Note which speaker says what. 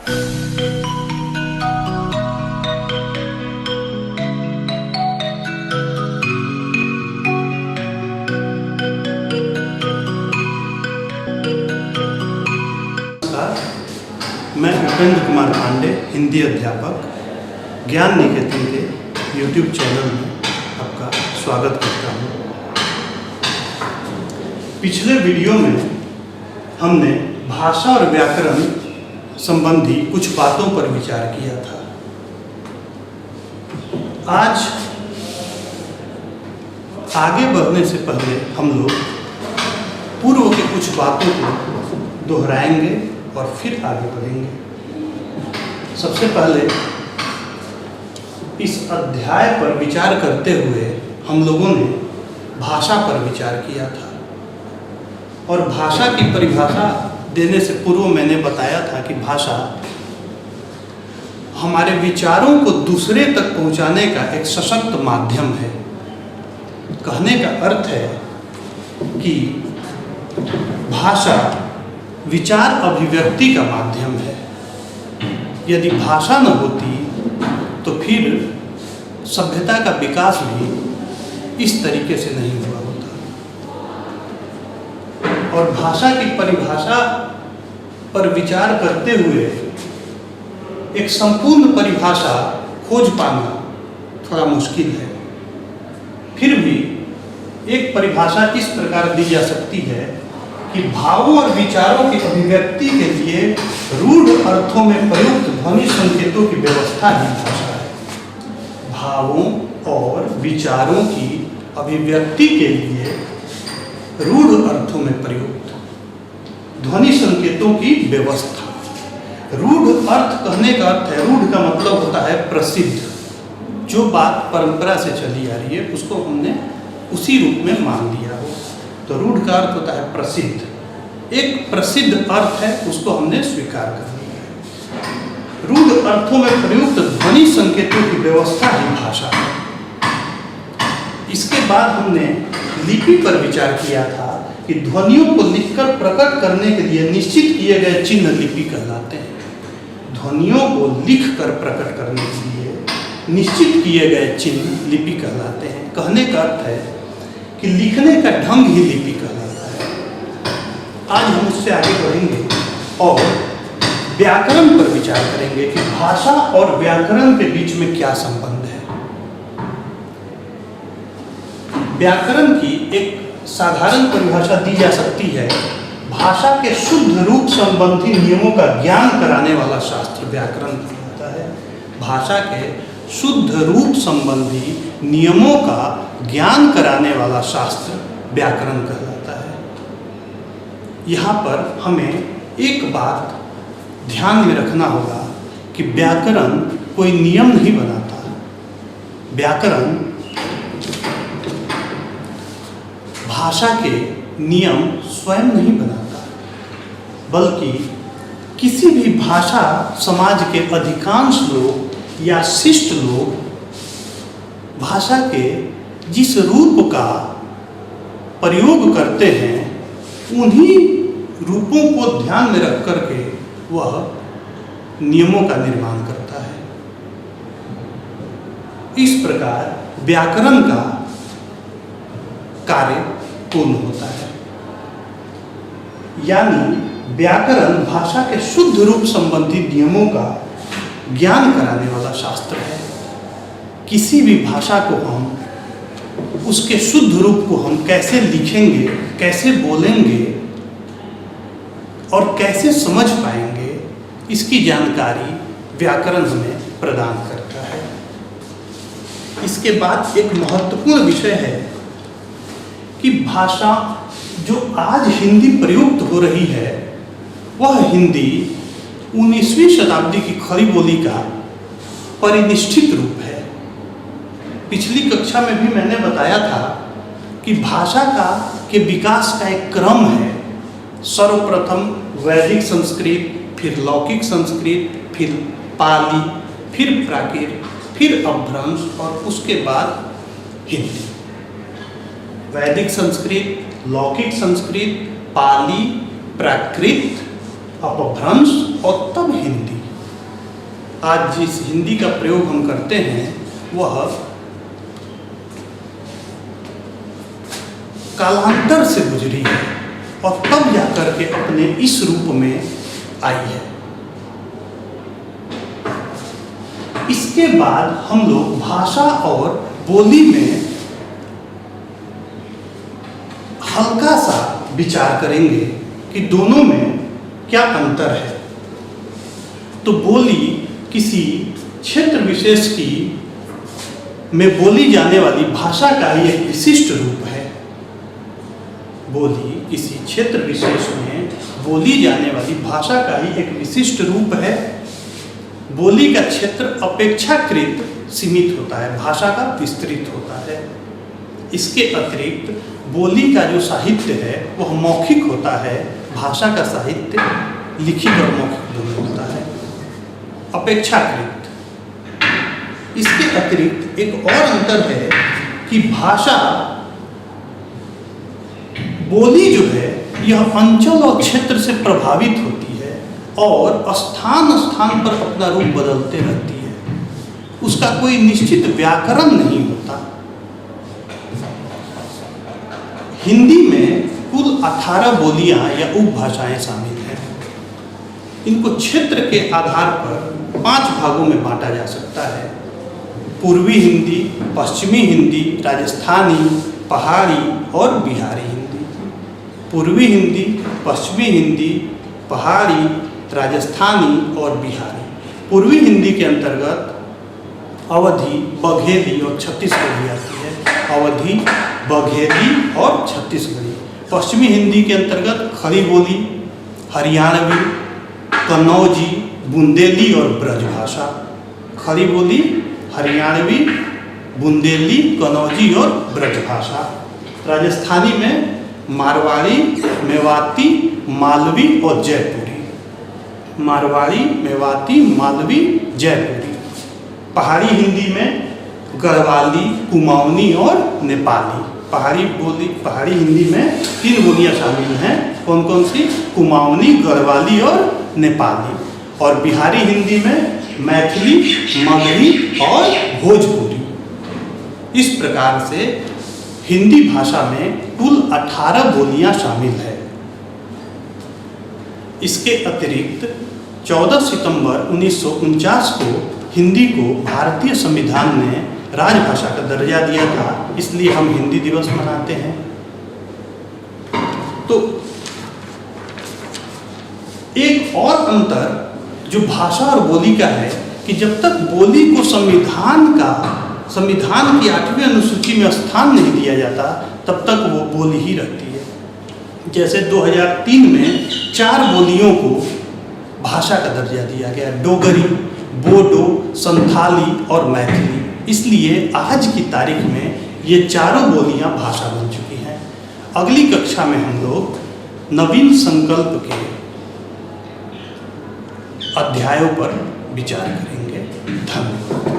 Speaker 1: मैं उपेंद्र कुमार पांडे, हिंदी अध्यापक, ज्ञान निकेतन के YouTube चैनल में आपका स्वागत करता हूँ। पिछले वीडियो में हमने भाषा और व्याकरण संबंधी कुछ बातों पर विचार किया था। आज आगे बढ़ने से पहले हम लोग पूर्व की कुछ बातों को दोहराएंगे और फिर आगे बढ़ेंगे। सबसे पहले इस अध्याय पर विचार करते हुए हम लोगों ने भाषा पर विचार किया था और भाषा की परिभाषा देने से पूर्व मैंने बताया था कि भाषा हमारे विचारों को दूसरे तक पहुंचाने का एक सशक्त माध्यम है। कहने का अर्थ है कि भाषा विचार अभिव्यक्ति का माध्यम है। यदि भाषा न होती तो फिर सभ्यता का विकास भी इस तरीके से नहीं हुआ होता। और भाषा की परिभाषा पर विचार करते हुए एक संपूर्ण परिभाषा खोज पाना थोड़ा मुश्किल है। फिर भी एक परिभाषा इस प्रकार दी जा सकती है कि भावों और विचारों की अभिव्यक्ति के लिए रूढ़ अर्थों में प्रयुक्त ध्वनि संकेतों की व्यवस्था ही भाषा है। भावों और विचारों की अभिव्यक्ति के लिए रूढ़ अर्थों में प्रयुक्त ध्वनि संकेतों की व्यवस्था। रूढ़ अर्थ कहने का अर्थ है, रूढ़ का मतलब होता है प्रसिद्ध। जो बात परंपरा से चली आ रही है उसको हमने उसी रूप में मान लिया हो, तो रूढ़ का अर्थ होता है प्रसिद्ध। एक प्रसिद्ध अर्थ है, उसको हमने स्वीकार कर लिया है। रूढ़ अर्थों में प्रयुक्त ध्वनि संकेतों की व्यवस्था ही भाषा है। इसके बाद हमने लिपि पर विचार किया था कि ध्वनियों को लिखकर प्रकट करने के लिए निश्चित किए गए चिन्ह लिपि कहलाते हैं। ध्वनियों को लिखकर प्रकट करने के लिए निश्चित किए गए चिन्ह लिपि कहलाते हैं। कहने का अर्थ है कि लिखने का ढंग ही लिपि कहलाता है। आज हम उससे आगे बढ़ेंगे और व्याकरण पर विचार करेंगे कि भाषा और व्याकरण के बीच में क्या संबंध है। व्याकरण की एक साधारण परिभाषा दी जा सकती है, भाषा के शुद्ध रूप संबंधी नियमों का ज्ञान कराने वाला शास्त्र व्याकरण कहलाता है। भाषा के शुद्ध रूप संबंधी नियमों का ज्ञान कराने वाला शास्त्र व्याकरण कहलाता है। यहाँ पर हमें एक बात ध्यान में रखना होगा कि व्याकरण कोई नियम नहीं बनाता। व्याकरण भाषा के नियम स्वयं नहीं बनाता, बल्कि किसी भी भाषा समाज के अधिकांश लोग या शिष्ट लोग भाषा के जिस रूप का प्रयोग करते हैं उन्हीं रूपों को ध्यान में रख करके वह नियमों का निर्माण करता है। इस प्रकार व्याकरण का कार्य पूर्ण होता है। यानी व्याकरण भाषा के शुद्ध रूप संबंधी नियमों का ज्ञान कराने वाला शास्त्र है। किसी भी भाषा को हम उसके शुद्ध रूप को हम कैसे लिखेंगे, कैसे बोलेंगे और कैसे समझ पाएंगे, इसकी जानकारी व्याकरण हमें प्रदान करता है। इसके बाद एक महत्वपूर्ण विषय है कि भाषा जो आज हिंदी प्रयुक्त हो रही है वह हिंदी 19वीं शताब्दी की खड़ी बोली का परिनिष्ठित रूप है। पिछली कक्षा में भी मैंने बताया था कि भाषा के विकास का एक क्रम है। सर्वप्रथम वैदिक संस्कृत, फिर लौकिक संस्कृत, फिर पाली, फिर प्राकृत, फिर अपभ्रंश और उसके बाद हिंदी। वैदिक संस्कृत, लौकिक संस्कृत, पाली, प्राकृत, अपभ्रंश और तब हिंदी। आज जिस हिंदी का प्रयोग हम करते हैं वह कालांतर से गुजरी है और तब जाकर के अपने इस रूप में आई है। इसके बाद हम लोग भाषा और बोली में हल्का सा विचार करेंगे कि दोनों में क्या अंतर है। तो बोली किसी क्षेत्र विशेष की में बोली जाने वाली भाषा का ही एक विशिष्ट रूप है। बोली किसी क्षेत्र विशेष में बोली जाने वाली भाषा का ही एक विशिष्ट रूप है। बोली का क्षेत्र अपेक्षाकृत सीमित होता है, भाषा का विस्तृत होता है। इसके अतिरिक्त बोली का जो साहित्य है वह मौखिक होता है, भाषा का साहित्य लिखित और मौखिक दोनों होता है, अपेक्षाकृत। इसके अतिरिक्त एक और अंतर है कि भाषा बोली जो है यह अंचल और क्षेत्र से प्रभावित होती है और स्थान स्थान पर अपना रूप बदलते रहती है। उसका कोई निश्चित व्याकरण नहीं होता। हिंदी में कुल 18 बोलियां या उपभाषाएं शामिल हैं। इनको क्षेत्र के आधार पर 5 भागों में बांटा जा सकता है। पूर्वी हिंदी, पश्चिमी हिंदी, राजस्थानी, पहाड़ी और बिहारी हिंदी। पूर्वी हिंदी, पश्चिमी हिंदी, पहाड़ी, राजस्थानी और बिहारी। पूर्वी हिंदी के अंतर्गत अवधी, बघेली और छत्तीसगढ़ी आती है। अवधी, बघेली और छत्तीसगढ़ी। पश्चिमी हिंदी के अंतर्गत खड़ी बोली, हरियाणवी, कन्नौजी, बुंदेली और ब्रजभाषा। खड़ी बोली, हरियाणवी, बुंदेली, कन्नौजी और ब्रजभाषा। राजस्थानी में मारवाड़ी, मेवाती, मालवी और जयपुरी। मारवाड़ी, मेवाती, मालवी, जयपुरी। पहाड़ी हिंदी में गढ़वाली, कुमाऊनी और नेपाली। पहाड़ी हिंदी में 3 बोलियां शामिल हैं। कौन कौन सी? कुमाऊनी, गढ़वाली और नेपाली। और बिहारी हिंदी में मैथिली, मगही और भोजपुरी। इस प्रकार से हिंदी भाषा में कुल 18 बोलियां शामिल है। इसके अतिरिक्त 14 सितंबर 1949 को हिंदी को भारतीय संविधान ने राजभाषा का दर्जा दिया था, इसलिए हम हिंदी दिवस मनाते हैं। तो एक और अंतर जो भाषा और बोली का है कि जब तक बोली को संविधान की 8वीं अनुसूची में स्थान नहीं दिया जाता तब तक वो बोली ही रहती है। जैसे 2003 में 4 बोलियों को भाषा का दर्जा दिया गया, डोगरी, बोडो, संथाली और मैथिली। इसलिए आज की तारीख में ये चारों बोलियां भाषा बन चुकी हैं। अगली कक्षा में हम लोग नवीन संकल्प के अध्यायों पर विचार करेंगे। धन्यवाद।